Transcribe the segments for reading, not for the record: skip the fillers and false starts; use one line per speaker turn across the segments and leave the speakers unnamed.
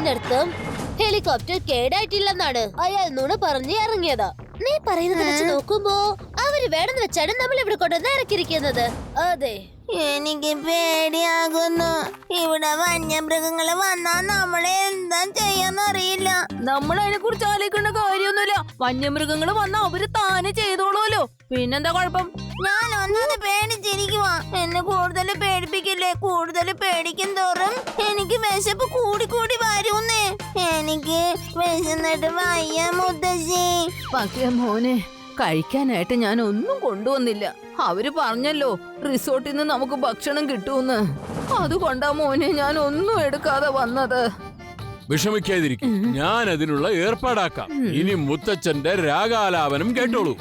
അതിനർത്ഥം ഹെലികോപ്റ്റർ കേടായിട്ടില്ലെന്നാണ്. അയാൾ നുണ പറഞ്ഞ് ഇറങ്ങിയതാ. നീ പറയുന്നത് വെച്ച് നോക്കുമ്പോ അവര് വേണമെന്ന് വെച്ചാണ് നമ്മൾ ഇവിടെ കൊണ്ടുവന്ന് ഇറക്കിയിരിക്കുന്നത്. അതെ,
എനിക്ക് പേടിയാകുന്നു. ഇവിടെ വന്യമൃഗങ്ങള് വന്നാ നമ്മളെ എന്താ ചെയ്യാന്നറിയില്ല.
നമ്മൾ അതിനെ കുറിച്ച് ആലോചിക്കേണ്ട കാര്യമൊന്നുമില്ല. വന്യമൃഗങ്ങൾ വന്നാ അവര് താനെ ചെയ്തോളൂല്ലോ. പിന്നെന്താ കുഴപ്പം?
ഞാൻ ഒന്നത് പേടിച്ചിരിക്കുവാ. എന്നെ കൂടുതൽ പേടിപ്പിക്കില്ലേ? കൂടുതൽ പേടിക്കും തോറും എനിക്ക് വിശപ്പ് കൂടി കൂടി വരുന്നേ. എനിക്ക് വിശന്നിട്ട് വയ്യ മുത്തശ്ശി.
പക്ഷേ മോനെ, കഴിക്കാനായിട്ട് ഞാൻ ഒന്നും കൊണ്ടുവന്നില്ല. അവര് പറഞ്ഞല്ലോ റിസോർട്ടിൽ നിന്ന് നമുക്ക് ഭക്ഷണം കിട്ടൂന്ന്. അതുകൊണ്ടാ മോനെ ഞാൻ ഒന്നും എടുക്കാതെ വന്നത്.
വിഷമിക്കാതിരിക്കും, ഞാൻ അതിനുള്ള ഏർപ്പാടാക്കാം. ഇനി മുത്തച്ഛന്റെ രാഗാലാപനം കേട്ടോളൂ.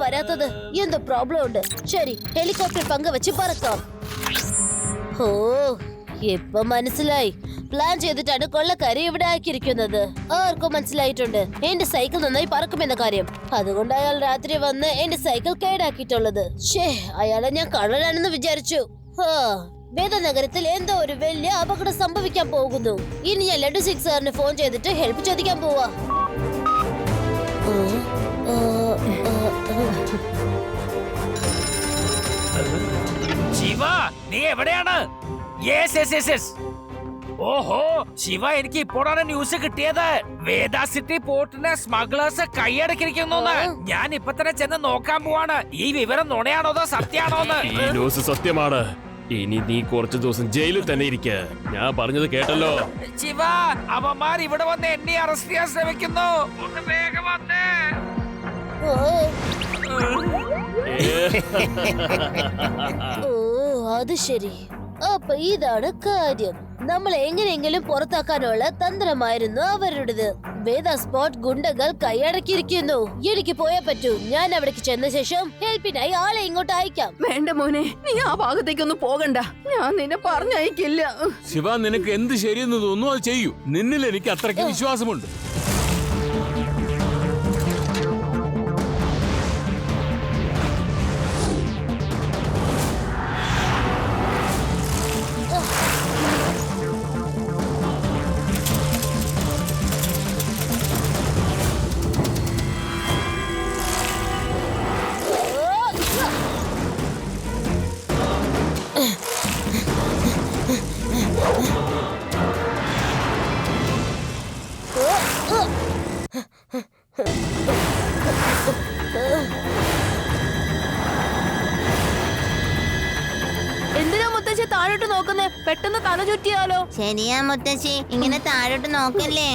വരാത്തത് എന്തോ പ്രോബ്ലം ഉണ്ട്. ശരി, ഹെലികോപ്റ്റർ പങ്കുവെച്ച് പറക്കാം. ഓ, ഇപ്പൊ മനസ്സിലായി. പ്ലാൻ ചെയ്തിട്ടാണ് കൊള്ളക്കാരി ഇവിടെ ആക്കിയിരിക്കുന്നത്. ആർക്കും മനസ്സിലായിട്ടുണ്ട് എന്റെ സൈക്കിൾ നന്നായി പറക്കുമെന്ന കാര്യം. അതുകൊണ്ട് അയാൾ രാത്രി വന്ന് എന്റെ സൈക്കിൾ കേടാക്കിയിട്ടുള്ളത്. ഷേ, അയാളെ ഞാൻ കള്ളനാണെന്ന് വിചാരിച്ചു. വേദനഗരത്തിൽ എന്തോ ഒരു വലിയ അപകടം സംഭവിക്കാൻ പോകുന്നു. ഇനി ഞാൻ ലഡു സിക്സ് സാറിന് ഫോൺ ചെയ്തിട്ട് ഹെൽപ്പ് ചോദിക്കാൻ പോവാ.
ശിവ, നീ എവിടെയാണ്? ഓഹോ ശിവ, എനിക്ക് ഇപ്പോഴാണ് ന്യൂസ് കിട്ടിയത്. വേദ സിറ്റി പോർട്ടിനെ സ്മഗ്ലേഴ്സ് കൈയടക്കിയിരിക്കുന്നു. ഞാൻ ഇപ്പൊ തന്നെ ചെന്ന് നോക്കാൻ പോവാണ്. ഈ വിവരം നുണയാണോ അതോ സത്യാണോന്ന്?
ഈ ന്യൂസ് സത്യമാണ്. ഇനി നീ കുറച്ചു ദിവസം ജയിലിൽ തന്നെ ഇരിക്കുക. ഞാൻ പറഞ്ഞത് കേട്ടല്ലോ.
ശിവ, അവന്മാർ ഇവിടെ വന്ന് എന്നെ അറസ്റ്റ് ചെയ്യാൻ ശ്രമിക്കുന്നു. ഒന്ന് വേഗം വന്നേ.
ഓ, അത് ശരി. അപ്പൊ ഇതാണ് കാര്യം. നമ്മൾ എങ്ങനെയെങ്കിലും പുറത്താക്കാനുള്ള തന്ത്രമായിരുന്നു അവരുടേത്. വേദ സ്പോട്ട് ഗുണ്ടകൾ കൈയടക്കിയിരിക്കുന്നു. എനിക്ക് പോയേ പറ്റൂ. ഞാൻ അവിടേക്ക് ചെന്ന ശേഷം ഹെൽപ്പിനായി ആളെ ഇങ്ങോട്ട് അയക്കാം.
വേണ്ട മോനെ, നീ ആ ഭാഗത്തേക്കൊന്നും പോകണ്ട. ഞാൻ നിന്നെ പറഞ്ഞയക്കില്ല.
ശിവ, നിനക്ക് എന്ത് ശരിയെന്ന് തോന്നുന്നു അത് ചെയ്യൂ. നിന്നിൽ എനിക്ക് അത്രയ്ക്ക് വിശ്വാസമുണ്ട്.
എന്തിനാ മുത്തശ്ശി താഴോട്ട് നോക്കുന്നേ? പെട്ടെന്ന് തല ചുറ്റിയാലോ?
ശരിയാ മുത്തശ്ശി, ഇങ്ങനെ താഴോട്ട് നോക്കല്ലേ.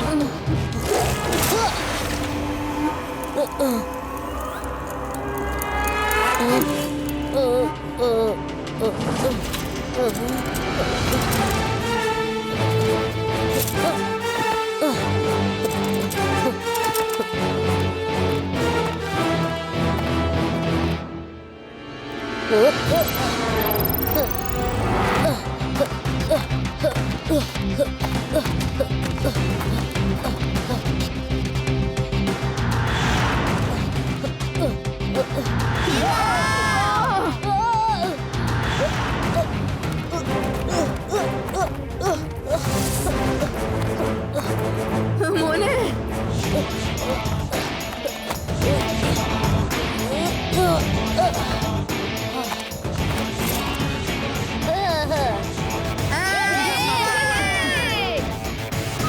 മോനെ,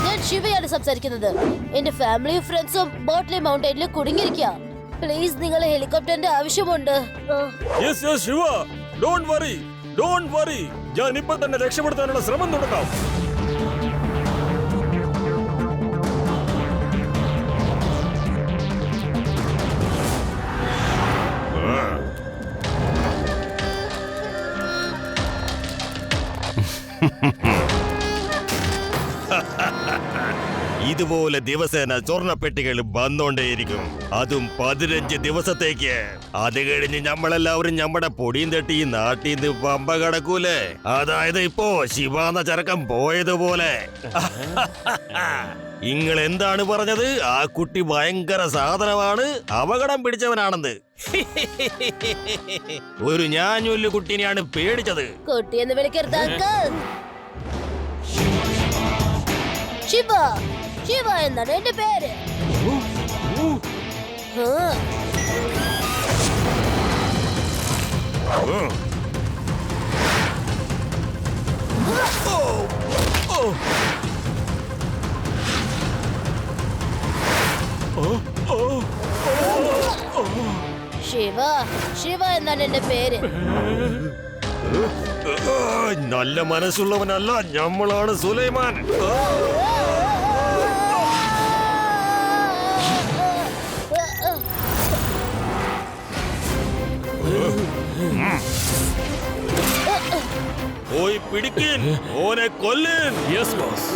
ഞാൻ ശിവയാണ് സംസാരിക്കുന്നത്. എന്റെ ഫാമിലിയും ഫ്രണ്ട്സും ബോട്ട്ലി മൗണ്ടൈനിൽ കുടുങ്ങിയിരിക്കുക. പ്ലീസ്, നിങ്ങളെ ഹെലികോപ്റ്ററിന്റെ ആവശ്യമുണ്ട്.
Shiva, don't worry. ഞാൻ ഇപ്പൊ തന്നെ രക്ഷപ്പെടുത്താനുള്ള ശ്രമം തുടങ്ങാം. ഇതുപോലെ ദിവസേന സ്വർണ്ണപ്പെട്ടികൾ വന്നോണ്ടേയിരിക്കും. അതും 15 ദിവസത്തേക്ക്. അത് കഴിഞ്ഞ് നമ്മളെല്ലാവരും നമ്മുടെ പൊടിയും തട്ടി ഈ നാട്ടിൽ നിന്ന് പമ്പ കടക്കൂലേ. അതായത് ഇപ്പോ ശിവാന്ന ചരക്കം പോയതുപോലെ. നിങ്ങൾ എന്താണ് പറഞ്ഞത്? ആ കുട്ടി ഭയങ്കര സാധനമാണ്, അപകടം പിടിച്ചവനാണെന്ന്. ഒരു ഞാഞ്ഞൊല്ലു കുട്ടീനെയാണ് പേടിച്ചത്.
കുട്ടിയെന്ന് വിളിക്കരുത് അങ്കിൾ. ശിവ, ശിവ എന്നാണ് എന്റെ പേര്. ശിവ, ശിവ എന്നാണ് എന്റെ പേര്.
നല്ല മനസ്സുള്ളവനല്ല, നമ്മളാണ് സുലൈമാൻ. പോയി പിടിക്കിൻ, ഓനെ കൊല്ലിൻ.
Yes boss.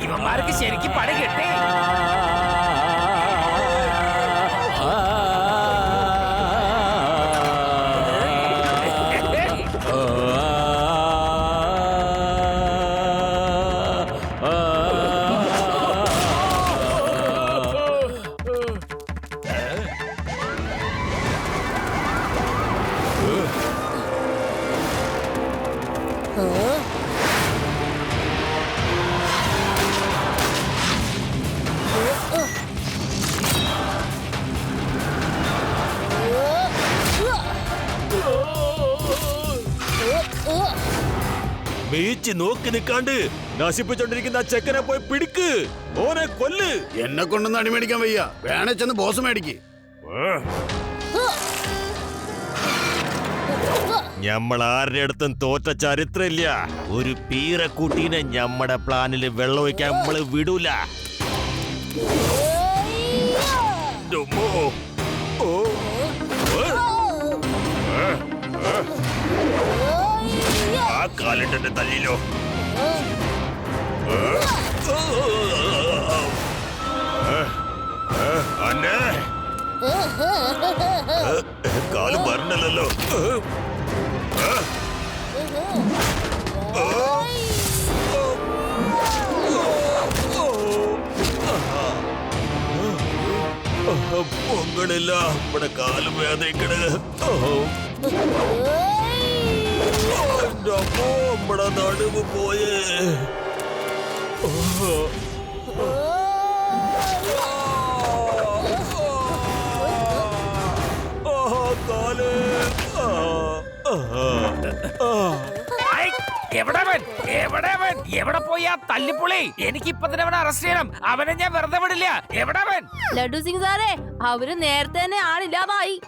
ഇവന്മാർക്ക് ശരിക്കും പണി കിട്ടി.
ബീച്ച് നോക്കി നിൽക്കാണ്ട് നശിപ്പിച്ചോണ്ടിരിക്കുന്ന ആ ചെക്കനെ പോയി പിടിക്ക്, ഓനെ കൊല്ല്.
എന്നെ കൊണ്ടൊന്നും അടിമേടിക്കാൻ വയ്യ, വേണേ ചെന്ന് ബോസ് മേടിക്ക്.
ഞമ്മൾ ആരുടെ അടുത്തും തോറ്റ ചരിത്രമില്ല. ഒരു പീറക്കൂട്ടീനെ ഞമ്മടെ പ്ലാനില് വെള്ളം ഒഴിക്കാൻ നമ്മള് വിടൂല. ഡുമ്മോ. ഓ. ആ കാലിട്ടെ തല്ലിലോ. അന്നെ കാല് പറഞ്ഞല്ലോ. പൊങ്ങളില്ല, ഇവിടെ കാല് വേദനിക്കണ്. ഇവിടെ നടുവ് പോയേ. കാല്.
എവിടെവൻ എവിടെവൻ എവിടെ പോയി ആ തല്ലിപ്പൊളി? എനിക്ക് ഇപ്പൊ തന്നെ അവനെ അറസ്റ്റ് ചെയ്യണം. അവനെ ഞാൻ വെറുതെ വിടില്ല. എവിടെവൻ?
ലഡു സിംഗ് സാറേ, അവര് നേരത്തെ തന്നെ ആളില്ലാതായി.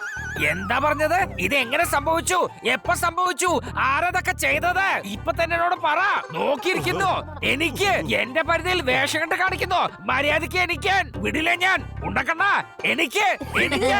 എന്താ പറഞ്ഞത്? ഇത് എങ്ങനെ സംഭവിച്ചു? എപ്പോ സംഭവിച്ചു? ആരതൊക്കെ ചെയ്തത്? ഇപ്പൊ തന്നെ എന്നോട് പറ. നോക്കിയിരിക്കുന്നു. എനിക്ക് എന്റെ പരിധിയിൽ വേഷം കണ്ട് കാണിക്കുന്നു. മര്യാദക്ക് എനിക്ക് വിടില്ല ഞാൻ. ഉണ്ടക്കണ്ണ എനിക്ക് എനിക്ക്